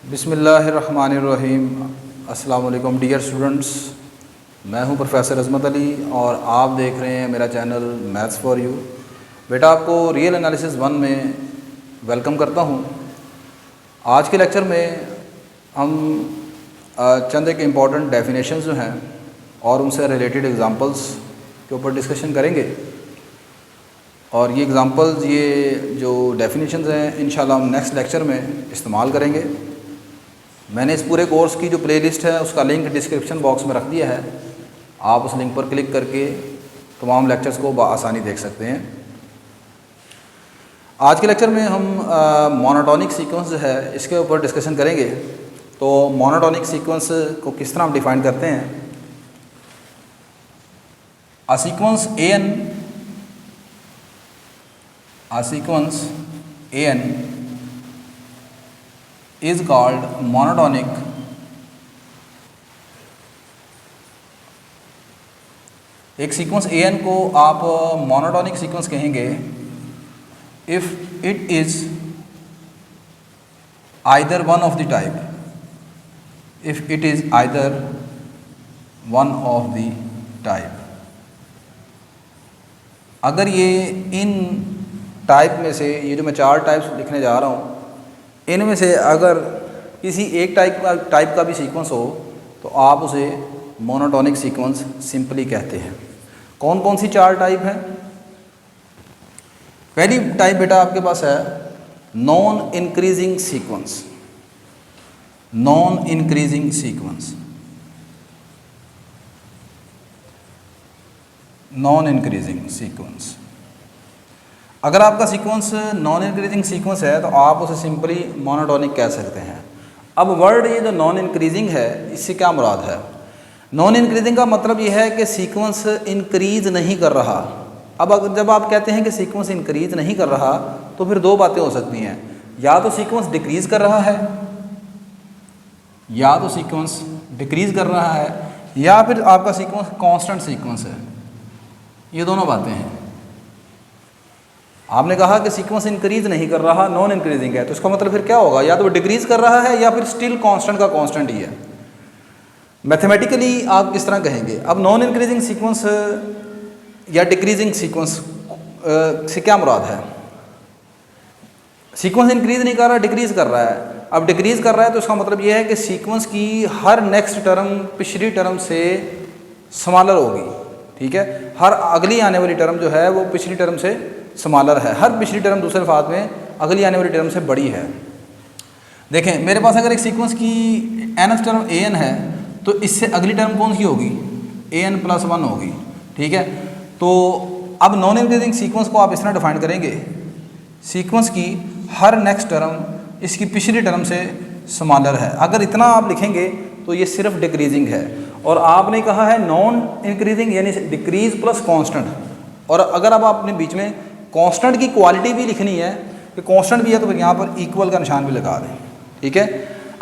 बिस्मिल्लाहिर्रहमानिर्रहीम। अस्सलाम वालेकुम डियर स्टूडेंट्स, मैं हूं प्रोफेसर अज़मत अली और आप देख रहे हैं मेरा चैनल मैथ्स फॉर यू। बेटा, आपको रियल एनालिसिस 1 में वेलकम करता हूं। आज के लेक्चर में हम चंद एक इम्पॉर्टेंट डेफिनेशंस जो हैं और उनसे रिलेटेड एग्जांपल्स के ऊपर डिस्कशन करेंगे। और ये एग्ज़ाम्पल्स, ये जो डेफिनेशंस हैं, इंशाल्लाह हम नेक्स्ट लेक्चर में इस्तेमाल करेंगे। मैंने इस पूरे कोर्स की जो प्लेलिस्ट है उसका लिंक डिस्क्रिप्शन बॉक्स में रख दिया है। आप उस लिंक पर क्लिक करके तमाम लेक्चर्स को बआसानी देख सकते हैं। आज के लेक्चर में हम मोनोटोनिक सीक्वेंस जो है इसके ऊपर डिस्कशन करेंगे। तो मोनोटोनिक सीक्वेंस को किस तरह हम डिफ़ाइन करते हैं? A sequence AN is called monotonic एक सीक्वेंस AN को आप मोनोटोनिक सीक्वेंस कहेंगे if it is either one of the type, if it is either one of the type. अगर ये इन टाइप में से, ये जो मैं 4 टाइप्स लिखने जा रहा हूँ, इनमें से अगर किसी एक टाइप का भी सीक्वेंस हो तो आप उसे मोनोटोनिक सीक्वेंस सिंपली कहते हैं। कौन कौन सी 4 टाइप हैं? पहली टाइप बेटा आपके पास है non increasing sequence. Non increasing sequence, non increasing sequence. अगर आपका सीक्वेंस नॉन इंक्रीजिंग सीक्वेंस है तो आप उसे सिंपली मोनोटोनिक कह सकते हैं। अब वर्ड ये जो नॉन इंक्रीजिंग है, इससे क्या मुराद है? नॉन इंक्रीजिंग का मतलब ये है कि सीक्वेंस इंक्रीज नहीं कर रहा। अब अगर जब आप कहते हैं कि सीक्वेंस इंक्रीज नहीं कर रहा तो फिर 2 बातें हो सकती हैं। या तो सीक्वेंस डिक्रीज कर रहा है, या तो सीक्वेंस डिक्रीज कर रहा है, या फिर आपका सीक्वेंस कांस्टेंट सीक्वेंस है। ये दोनों बातें हैं। आपने कहा कि सीक्वेंस इंक्रीज नहीं कर रहा, नॉन इंक्रीजिंग है, तो इसका मतलब फिर क्या होगा? या तो वो डिक्रीज कर रहा है या फिर स्टिल कांस्टेंट का कांस्टेंट ही है। मैथमेटिकली आप किस तरह कहेंगे? अब नॉन इंक्रीजिंग सीक्वेंस या डिक्रीजिंग सीक्वेंस से क्या मुराद है? सीक्वेंस इंक्रीज नहीं कर रहा, डिक्रीज कर रहा है। अब डिक्रीज कर रहा है तो इसका मतलब यह है कि सीक्वेंस की हर नेक्स्ट टर्म पिछली टर्म से स्मॉलर होगी। ठीक है, हर अगली आने वाली टर्म जो है वो पिछली टर्म से स्मॉलर है। हर पिछली टर्म, दूसरे अल्फाज में, अगली आने वाली टर्म से बड़ी है। देखें, मेरे पास अगर एक सीक्वेंस की nth टर्म an है तो इससे अगली टर्म कौन सी होगी? an+1 होगी। ठीक है, तो अब नॉन इंक्रीजिंग सीक्वेंस को आप इस तरह डिफाइन करेंगे, सीक्वेंस की हर नेक्स्ट टर्म इसकी पिछली टर्म से स्मॉलर है। अगर इतना आप लिखेंगे तो ये सिर्फ डिक्रीजिंग है। और आपने कहा है नॉन इंक्रीजिंग यानी डिक्रीज प्लस कांस्टेंट। और अगर अब आपने बीच में कांस्टेंट की क्वालिटी भी लिखनी है कि कांस्टेंट भी है तो फिर यहाँ पर इक्वल का निशान भी लगा दें। ठीक है,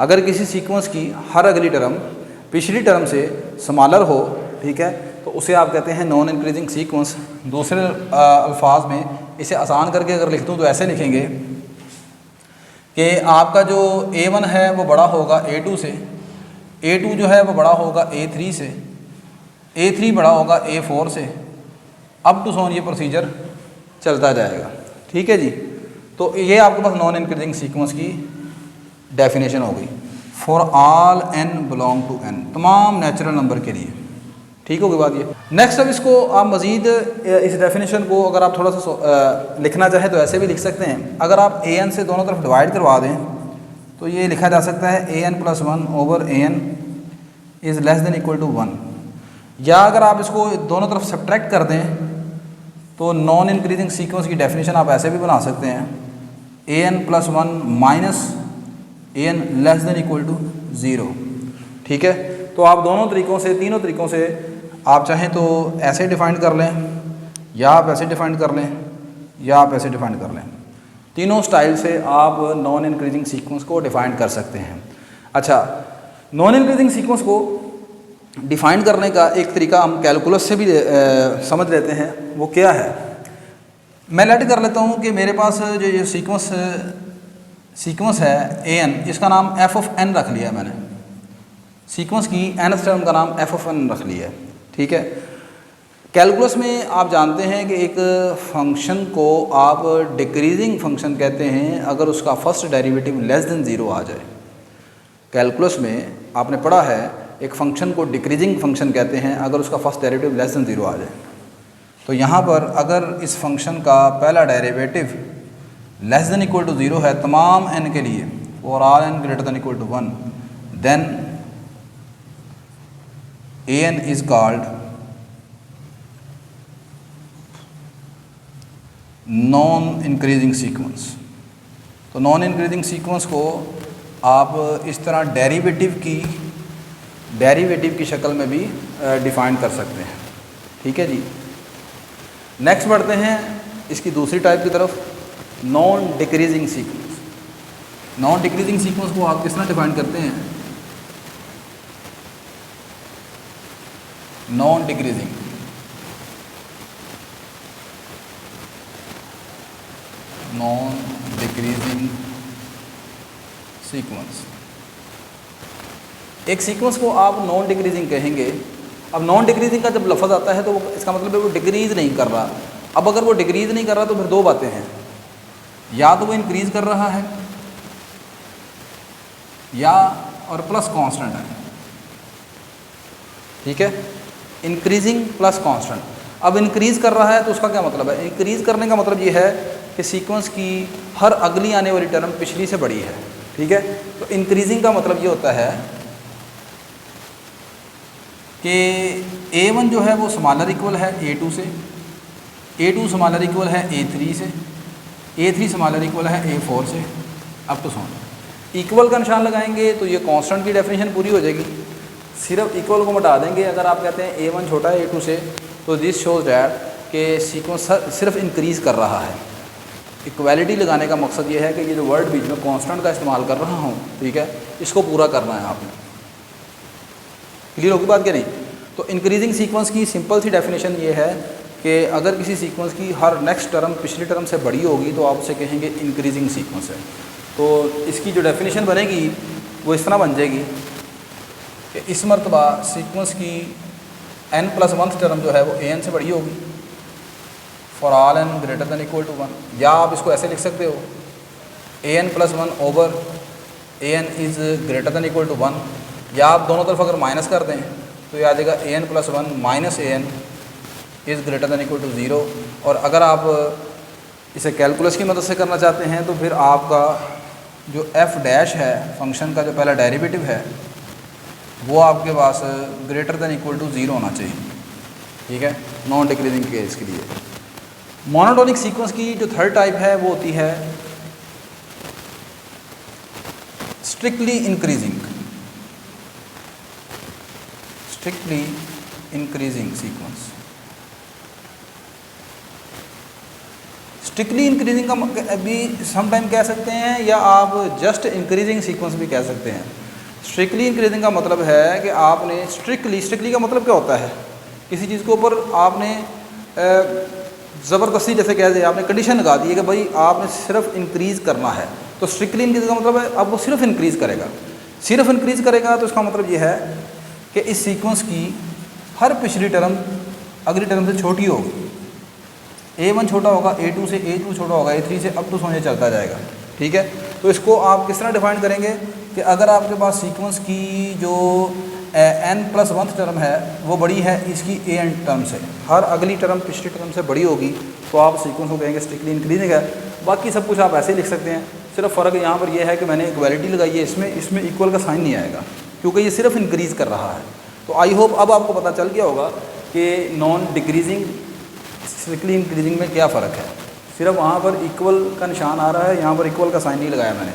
अगर किसी सीक्वेंस की हर अगली टर्म पिछली टर्म से स्मॉलर हो, ठीक है, तो उसे आप कहते हैं नॉन इंक्रीजिंग सीक्वेंस। दूसरे अल्फाज में इसे आसान करके अगर लिख दूँ तो ऐसे लिखेंगे कि आपका जो A1 है वो बड़ा होगा A2 से, A2 जो है वो बड़ा होगा A3 से, A3 बड़ा होगा A4 से, अप टू सोन ये प्रोसीजर चलता जाएगा। ठीक है जी, तो ये आपके पास नॉन इंक्रीजिंग सीक्वेंस की डेफिनेशन हो गई for all n belong to n, तमाम नेचुरल नंबर के लिए। ठीक होगी बात ये। नेक्स्ट, अब इसको आप मज़ीद इस डेफिनेशन को अगर आप थोड़ा सा लिखना चाहें तो ऐसे भी लिख सकते हैं। अगर आप an से दोनों तरफ डिवाइड करवा दें तो ये लिखा जा सकता है an+1 over an is less than equal to 1। या अगर आप इसको दोनों तरफ सब्ट्रैक्ट कर दें तो नॉन इंक्रीजिंग सीक्वेंस की डेफिनेशन आप ऐसे भी बना सकते हैं an+1 minus an less than equal to 0। ठीक है, तो आप दोनों तरीक़ों से, तीनों तरीक़ों से आप चाहें तो ऐसे डिफ़ाइन कर लें, या आप ऐसे डिफ़ाइन कर लें, या आप ऐसे डिफ़ाइन कर लें। तीनों स्टाइल से आप नॉन इंक्रीजिंग सीक्वेंस को डिफ़ाइन कर सकते हैं। अच्छा, नॉन इंक्रीजिंग सीक्वेंस को डिफ़ाइन करने का एक तरीका हम कैलकुलस से भी समझ लेते हैं। वो क्या है? मैं लेट कर लेता हूँ कि मेरे पास जो ये सीक्वेंस है ए एन, इसका नाम एफ ऑफ एन रख लिया मैंने, सीक्वेंस की nth टर्म का नाम एफ ऑफ एन रख लिया है, ठीक है। कैलकुलस में आप जानते हैं कि एक फंक्शन को आप डिक्रीजिंग फंक्शन कहते हैं अगर उसका first derivative less than zero आ जाए। कैलकुलस में आपने पढ़ा है एक फंक्शन को डिक्रीजिंग फंक्शन कहते हैं अगर उसका first derivative less than zero आ जाए। तो यहाँ पर अगर इस फंक्शन का पहला derivative less than equal to zero है तमाम n के लिए, और all n greater than equal to 1, then a n is called non increasing sequence. तो नॉन इंक्रीजिंग सीक्वेंस को आप इस तरह डेरिवेटिव की शक्ल में भी डिफाइन कर सकते हैं, ठीक है जी। नेक्स्ट बढ़ते हैं इसकी दूसरी टाइप की तरफ, non decreasing sequence. Non decreasing sequence को आप किस तरह डिफाइन करते हैं? नॉन डिक्रीजिंग सीक्वेंस, एक सीक्वेंस को आप नॉन डिक्रीजिंग कहेंगे। अब नॉन डिक्रीजिंग का जब लफ्ज़ आता है तो वो इसका मतलब है वो डिक्रीज़ नहीं कर रहा। अब अगर वो डिक्रीज़ नहीं कर रहा तो फिर दो बातें हैं, या तो वो इंक्रीज़ कर रहा है या और प्लस कांस्टेंट है, ठीक है। Increasing plus constant. अब इंक्रीज़ कर रहा है तो उसका क्या मतलब है? इंक्रीज़ करने का मतलब ये है कि सीक्वेंस की हर अगली आने वाली टर्म पिछली से बड़ी है, ठीक है। तो इंक्रीजिंग का मतलब ये होता है कि A1 जो है वो स्मॉलर इक्वल है A2 से, A2 स्मॉलर इक्वल है A3 से, A3 स्मॉलर इक्वल है A4 से, up to so on. Equal का निशान लगाएंगे तो ये कांस्टेंट की डेफिनेशन पूरी हो जाएगी। सिर्फ इक्वल को मिटा देंगे, अगर आप कहते हैं A1 छोटा है A2 से, तो दिस शोज दैट कि सीक्वेंस सिर्फ इंक्रीज़ कर रहा है। इक्वालिटी लगाने का मकसद ये है कि ये जो वर्ड बीच में कांस्टेंट का इस्तेमाल कर रहा हूँ, ठीक है, इसको पूरा करना है आपने। क्लियर होगी बात क्या नहीं? तो इंक्रीजिंग सीक्वेंस की सिंपल सी डेफिनेशन ये है कि अगर किसी सीक्वेंस की हर नेक्स्ट टर्म पिछली टर्म से बड़ी होगी तो आप उसे कहेंगे इंक्रीजिंग सीक्वेंस है। तो इसकी जो डेफिनेशन बनेगी वो इस तरह बन जाएगी कि इस मरतबा सीक्वेंस की n+1 टर्म जो है वो an से बड़ी होगी for all n greater than equal to 1, या आप इसको ऐसे लिख सकते हो an+1 over an is greater than equal to 1, या आप दोनों तरफ अगर माइनस कर दें तो ये आ जाएगा an+1 minus an is greater than equal to 0। और अगर आप इसे कैलकुलस की मदद से करना चाहते हैं तो फिर आपका जो f डैश है फंक्शन का जो पहला डेरिवेटिव है वो आपके पास ग्रेटर देन इक्वल टू 0 होना चाहिए, ठीक है, नॉन डिक्रीजिंग केस के लिए। मोनोटोनिक सीक्वेंस की जो थर्ड टाइप है वो होती है strictly increasing sequence. Strictly increasing का भी समटाइम कह सकते हैं या आप जस्ट इंक्रीजिंग सीक्वेंस भी कह सकते हैं। स्ट्रिक्टली इंक्रीजिंग का मतलब है कि आपने स्ट्रिक्टली का मतलब क्या होता है? किसी चीज़ के ऊपर आपने ज़बरदस्ती जैसे कह दिया, आपने कंडीशन लगा दी है कि भाई आपने सिर्फ इंक्रीज़ करना है, तो स्ट्रिक्टली इंक्रीज का मतलब है अब वो सिर्फ इंक्रीज़ करेगा। सिर्फ इंक्रीज़ करेगा तो इसका मतलब ये है कि इस सीक्वेंस की हर पिछली टर्म अगली टर्म से छोटी होगी। A1 छोटा होगा A2 से, A2 छोटा होगा A3 से, अप टू सोने चलता जाएगा, ठीक है। तो इसको आप किस तरह डिफाइन करेंगे कि अगर आपके पास सीक्वेंस की जो n+1 टर्म है वो बड़ी है इसकी an टर्म से, हर अगली टर्म पिछली टर्म से बड़ी होगी, तो आप सीक्वेंस को कहेंगे स्ट्रिक्टली इंक्रीजिंग है। बाकी सब कुछ आप ऐसे ही लिख सकते हैं, सिर्फ फ़र्क यहाँ पर यह है कि मैंने इक्वालिटी लगाई है, इसमें इक्वल का साइन नहीं आएगा क्योंकि ये सिर्फ इंक्रीज़ कर रहा है। तो आई होप अब आपको पता चल गया होगा कि नॉन डिक्रीजिंग स्ट्रिक्टली इंक्रीजिंग में क्या फ़र्क है। सिर्फ वहाँ पर इक्वल का निशान आ रहा है, यहाँ पर इक्वल का साइन नहीं लगाया मैंने।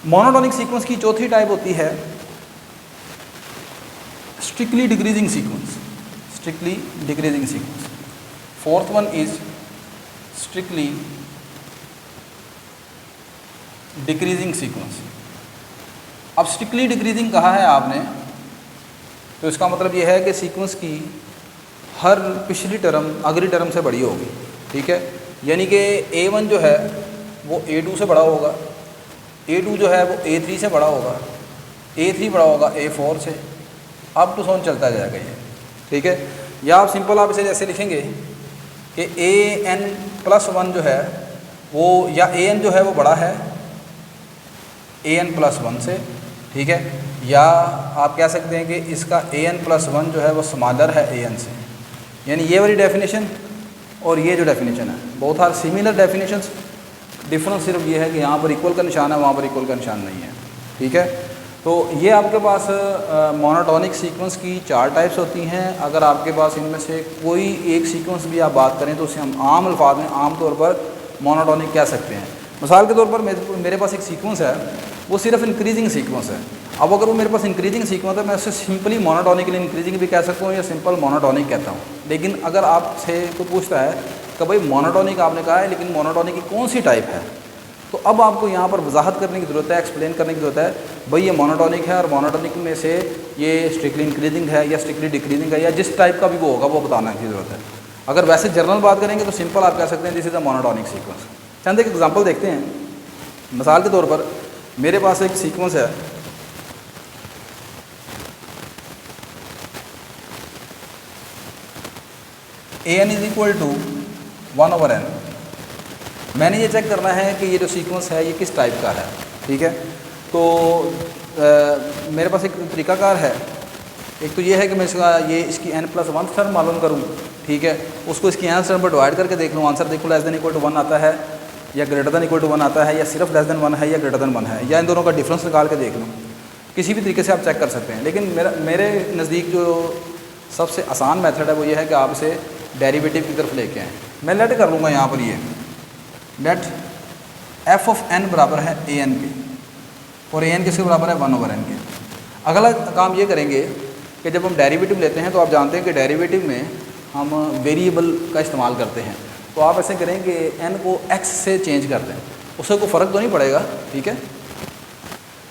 मोनोटोनिक सीक्वेंस की चौथी टाइप होती है strictly decreasing sequence. Fourth one is strictly decreasing sequence. अब स्ट्रिक्टली डिक्रीजिंग कहा है आपने तो इसका मतलब यह है कि सीक्वेंस की हर पिछली टर्म अगली टर्म से बड़ी होगी, ठीक है। यानी कि A1 जो है वो A2 से बड़ा होगा, A2 जो है वो A3 से बड़ा होगा, A3 बड़ा होगा A4 से, अप टू सोन चलता जाएगा ये, ठीक है। या आप सिंपल आप इसे जैसे लिखेंगे कि an+1 जो है वो, या an जो है वो बड़ा है an+1 से, ठीक है। या आप कह सकते हैं कि इसका an+1 जो है वो स्मॉलर है an से। यानी ये वाली डेफिनेशन और ये जो डेफिनेशन है, both are similar definitions, difference सिर्फ ये है कि यहाँ पर इक्वल का निशान है, वहाँ पर इक्वल का निशान नहीं है, ठीक है। तो ये आपके पास मोनोटोनिक सीक्वेंस की 4 टाइप्स होती हैं। अगर आपके पास इनमें से कोई एक सीक्वेंस भी आप बात करें तो उसे हम आम अल्फाज में आम तौर पर मोनोटोनिक कह सकते हैं। मिसाल के तौर पर मेरे पास एक सीक्वेंस है, वो सिर्फ इंक्रीजिंग सीक्वेंस है। अब अगर वो मेरे पास इंक्रीजिंग सीक्वेंस है, मैं उसे सिंपली मोनोटोनिकली इंक्रीजिंग भी कह सकता हूँ या सिंपल मोनोटोनिक कहता हूँ। लेकिन अगर आपसे कोई पूछता है कि भाई मोनोटोनिक आपने कहा है, लेकिन मोनोटोनिक की कौन सी टाइप है, तो अब आपको यहाँ पर वजाहत करने की ज़रूरत है, एक्सप्लेन करने की ज़रूरत है। भाई ये मोनोटोनिक है और मोनोटोनिक में से ये स्ट्रिक्टली इंक्रीजिंग है या स्ट्रिक्टली डिक्रीजिंग है, या जिस टाइप का भी वो होगा वो बताने की ज़रूरत है। अगर वैसे जनरल बात करेंगे तो सिंपल आप कह सकते हैं this is a monotonic sequence. चंद एक एग्जांपल देखते हैं। मिसाल के तौर पर मेरे पास एक सीक्वेंस है, an is equal to 1/n। मैंने ये चेक करना है कि ये जो सीक्वेंस है ये किस टाइप का है, ठीक है। तो मेरे पास एक तरीकाकार है। एक तो ये है कि मैं इसकी n+1 टर्म मालूम करूँ, ठीक है। उसको इसकी n टर्म पर डिवाइड करके देख लूँ, आंसर देखो लेस देन इक्वल टू 1 आता है या ग्रेटर देन इक्वल टू 1 आता है, या सिर्फ लेस देन 1 है या ग्रेटर देन 1 है, या इन दोनों का डिफरेंस निकाल के देख लूँ। किसी भी तरीके से आप चेक कर सकते हैं। लेकिन मेरे नज़दीक जो सबसे आसान मेथड है वो ये है कि आप इसे डेरिवेटिव की तरफ लेके आएँ। मैं लेट कर लूँगा यहाँ पर, ये लेट f(n) बराबर है an के, और an किसके बराबर है 1/n के। अगला काम ये करेंगे कि जब हम डेरिवेटिव लेते हैं तो आप जानते हैं कि डेरिवेटिव में हम वेरिएबल का इस्तेमाल करते हैं। तो आप ऐसे करें कि n को x से चेंज कर दें, उससे कोई फ़र्क तो नहीं पड़ेगा, ठीक है।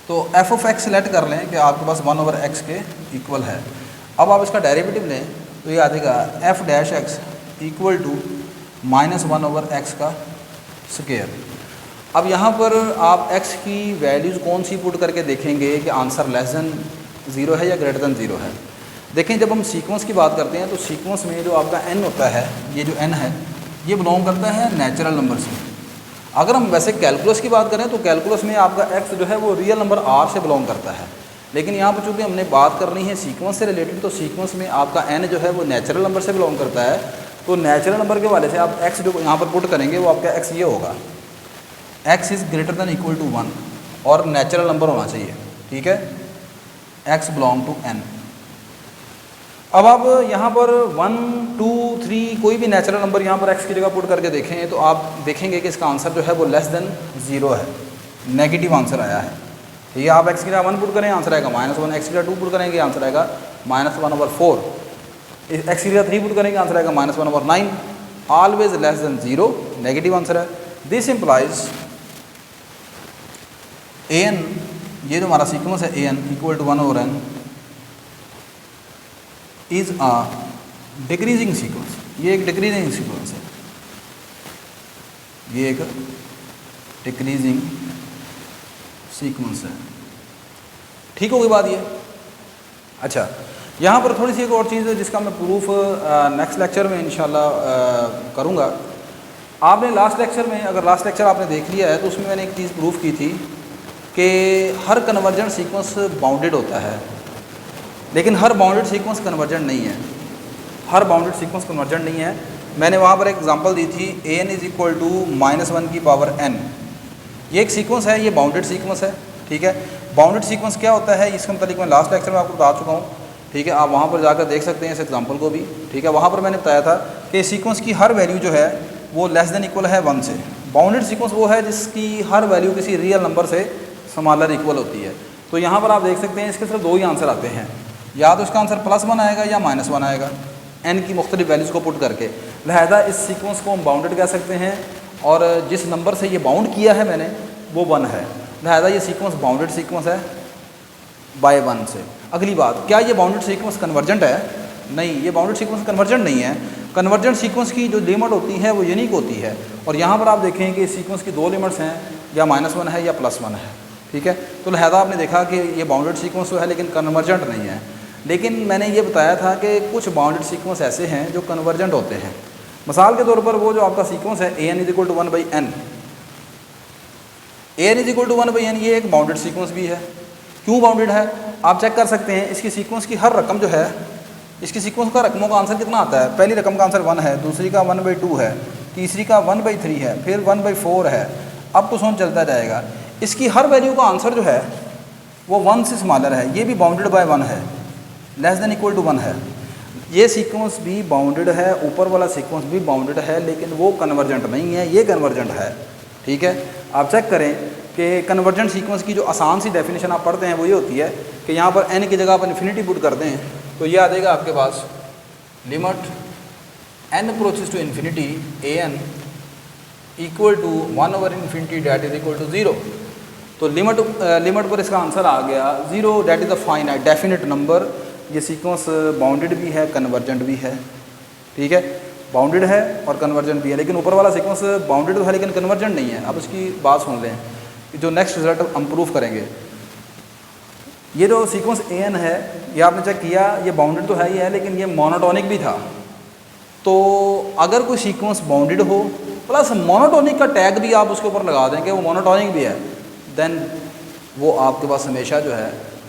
तो f(x) लेट कर लें कि आपके पास 1/x के इक्वल है। अब आप इसका डेरिवेटिव लें तो ये आ जाएगा f(x) इक्वल टू -1/x का स्क्वायर। अब यहाँ पर आप x की वैल्यूज़ कौन सी पुट करके देखेंगे कि आंसर लेस देन 0 है या ग्रेटर देन 0 है। देखें, जब हम सीक्वेंस की बात करते हैं तो सीक्वेंस में जो आपका n होता है, ये जो n है ये बिलोंग करता है नेचुरल नंबर से। अगर हम वैसे कैलकुलस की बात करें तो कैलकुलस में आपका x जो है वो रियल नंबर r से बिलोंग करता है। लेकिन यहाँ पर चूँकि हमने बात करनी है सीक्वेंस से रिलेटेड, तो सीक्वेंस में आपका n जो है वो नेचुरल नंबर से बिलोंग करता है। तो नेचुरल नंबर के वाले से आप x जो यहाँ पर पुट करेंगे वो आपका x ये होगा, x is greater than equal to 1, और नेचुरल नंबर होना चाहिए, ठीक है। x belong to n। अब आप यहाँ पर 1, 2, 3 कोई भी नेचुरल नंबर यहाँ पर x की जगह पुट करके देखें तो आप देखेंगे कि इसका आंसर जो है वो लेस देन 0 है, नेगेटिव आंसर आया है, ठीक है। आप x की जगह 1 पुट करें, आंसर आएगा -1, x की जगह 2 पुट करेंगे, आंसर आएगा -1/4, x की जगह 3 पुट करेंगे, आंसर आएगा -1/9, always less than 0, negative answer है। दिस इम्प्लाइज an, ये जो हमारा सीक्वेंस है an equal to 1/n is a decreasing sequence. ये एक डिक्रीजिंग सीक्वेंस है, ये एक डिक्रीजिंग सीक्वेंस है, ठीक होगी बात ये। अच्छा, यहाँ पर थोड़ी सी एक और चीज़ है जिसका मैं प्रूफ नेक्स्ट लेक्चर में इंशाल्लाह करूँगा। आपने लास्ट लेक्चर में, अगर लास्ट लेक्चर आपने देख लिया है तो उसमें मैंने एक चीज़ प्रूफ की थी कि हर कन्वर्जेंट सीक्वेंस बाउंडेड होता है, लेकिन हर बाउंडेड सीक्वेंस कन्वर्जेंट नहीं है। हर बाउंडेड सीक्वेंस कन्वर्जेंट नहीं है। मैंने वहाँ पर एक एग्जांपल दी थी, an इज़ इक्वल टू -1 की पावर n। ये एक सीक्वेंस है, ये बाउंडेड सीक्वेंस है, ठीक है। बाउंडेड सीक्वेंस क्या होता है इसके मतलब मैं लास्ट लेक्चर में आपको बता चुका हूँ, ठीक है। आप वहाँ पर जाकर देख सकते हैं इस एग्जांपल को भी, ठीक है। वहाँ पर मैंने बताया था कि सीक्वेंस की हर वैल्यू जो है वो लेस देन इक्वल है 1 से। बाउंडेड सीक्वेंस वो है जिसकी हर वैल्यू किसी रियल नंबर से स्मॉलर इक्वल होती है। तो यहाँ पर आप देख सकते हैं इसके सिर्फ 2 ही आंसर आते हैं, या तो इसका आंसर +1 आएगा या -1 आएगा, n की मुख्तलिफ वैल्यूज़ को पुट करके। लिहाजा इस सीक्वेंस को हम बाउंडेड कह सकते हैं, और जिस नंबर से ये बाउंड किया है मैंने वो 1 है, लिहाजा ये सीक्वेंस बाउंडेड सीक्वेंस है बाय 1 से। अगली बात, क्या ये बाउंडेड सीक्वेंस कन्वर्जेंट है? नहीं, ये बाउंडेड सीक्वेंस कन्वर्जेंट नहीं है। कन्वर्जेंट सीक्वेंस की जो लिमिट होती है वो यूनिक होती है, और यहाँ पर आप देखें कि इस सीक्वेंस की 2 लिमिट्स हैं, या -1 है या +1 है, ठीक है। तो लिहाजा आपने देखा कि ये बाउंडेड सीक्वेंस तो है लेकिन कन्वर्जेंट नहीं है। लेकिन मैंने ये बताया था कि कुछ बाउंडेड सीक्वेंस ऐसे हैं जो कन्वर्जेंट होते हैं। मिसाल के तौर पर वो जो आपका सीक्वेंस है an = 1/n, an = 1/n, ये एक बाउंडेड सीक्वेंस भी है। क्यों बाउंडेड है आप चेक कर सकते हैं। इसकी सीक्वेंस की हर रकम जो है, इसकी सीक्वेंस का रकमों का आंसर कितना आता है। पहली रकम का आंसर 1 है, दूसरी का 1/2 है, तीसरी का 1/3 है, फिर 1/4 है, अब तो सोन चलता जाएगा। इसकी हर वैल्यू का आंसर जो है वो 1 से स्मॉलर है। ये भी बाउंडेड बाय 1 है, <= 1 है। ये सीक्वेंस भी बाउंडेड है, ऊपर वाला सीक्वेंस भी बाउंडेड है, लेकिन वो कन्वर्जेंट नहीं है, ये कन्वर्जेंट है, ठीक है। आप चेक करें कि कन्वर्जेंट सीक्वेंस की जो आसान सी डेफिनेशन आप पढ़ते हैं वो ये होती है कि यहाँ पर n की जगह आप इन्फिनिटी पुट करते हैं तो ये आ जाएगा आपके पास limit n approaches to infinity an = 1/∞ that = 0। तो लिमिट पर इसका आंसर आ गया 0, that is a finite definite number. ये सीक्वेंस बाउंडेड भी है, कन्वर्जेंट भी है, ठीक है। बाउंडेड है और कन्वर्जेंट भी है, लेकिन ऊपर वाला सीक्वेंस बाउंडेड है लेकिन कन्वर्जेंट नहीं है। अब इसकी बात सुन लें, जो नेक्स्ट रिजल्ट हम प्रूफ करेंगे। ये जो सीक्वेंस an है, ये आपने चेक किया, ये बाउंडेड तो है ही है लेकिन ये मोनोटोनिक भी था। तो अगर कोई सीक्वेंस बाउंडेड हो प्लस मोनोटोनिक का टैग भी आप उसके ऊपर लगा दें कि वो मोनोटोनिक भी है, देन वो आपके पास हमेशा जो है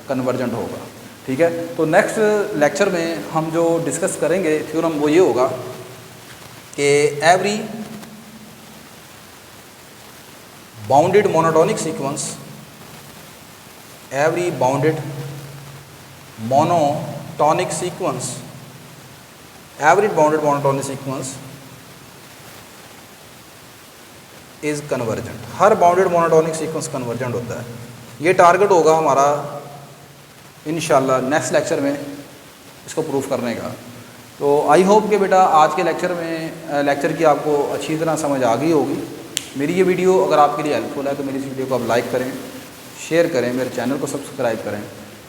कन्वर्जेंट होगा, ठीक है। तो नेक्स्ट लेक्चर में हम जो डिस्कस करेंगे थ्योरम वो ये होगा कि every bounded monotonic sequence, every bounded monotonic sequence, every bounded monotonic sequence is convergent. Her bounded monotonic sequence convergent होता है। ये टारगेट होगा हमारा इंशाल्लाह नेक्स्ट लेक्चर में इसको प्रूफ करने का। तो आई होप कि बेटा आज के लेक्चर की आपको अच्छी तरह समझ आ गई होगी। मेरी ये वीडियो अगर आपके लिए हेल्पफुल है तो मेरी इस वीडियो को आप लाइक करें, शेयर करें, मेरे चैनल को सब्सक्राइब करें।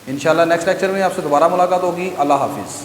इंशाल्लाह नेक्स्ट लेक्चर में आपसे दोबारा मुलाकात होगी। अल्लाह हाफिज़।